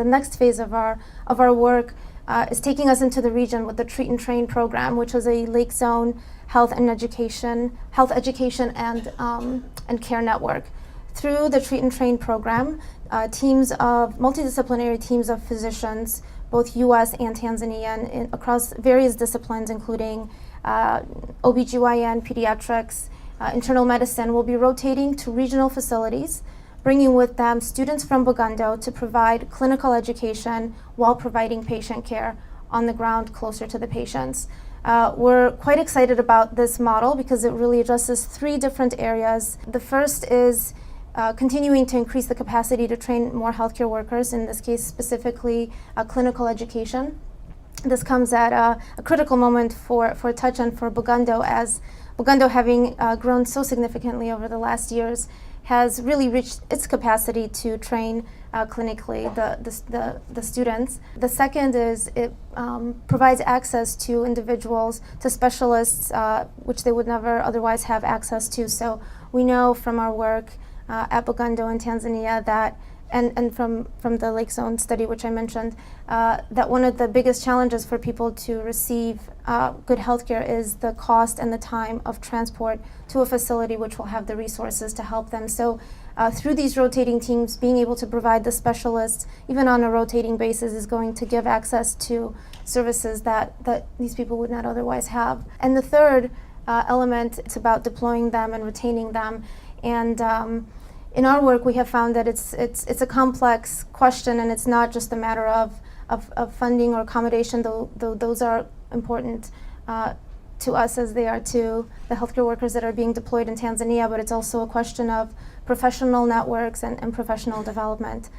the next phase of our work is taking us into the region with the Treat and Train program, which is a Lake Zone health education and care network. Through the Treat and Train program, multidisciplinary teams of physicians, both U.S. and Tanzanian, across various disciplines, including OBGYN, pediatrics, internal medicine, will be rotating to regional facilities, bringing with them students from Bugando to provide clinical education while providing patient care on the ground closer to the patients. We're quite excited about this model because it really addresses three different areas. The first is continuing to increase the capacity to train more healthcare workers, in this case specifically clinical education. This comes at a critical moment for Touch and for Bugando, as Bugando, having grown so significantly over the last years, has really reached its capacity to train clinically the students. The second is it provides access to individuals, to specialists, which they would never otherwise have access to. So we know from our work at Bugando in Tanzania that, and from the Lake Zone study, which I mentioned, that one of the biggest challenges for people to receive good healthcare is the cost and the time of transport to a facility which will have the resources to help them. So through these rotating teams, being able to provide the specialists, even on a rotating basis, is going to give access to services that these people would not otherwise have. And the third element, it's about deploying them and retaining them. And in our work, we have found that it's a complex question, and it's not just a matter of funding or accommodation, though those are important to us as they are to the healthcare workers that are being deployed in Tanzania, but it's also a question of professional networks and professional development.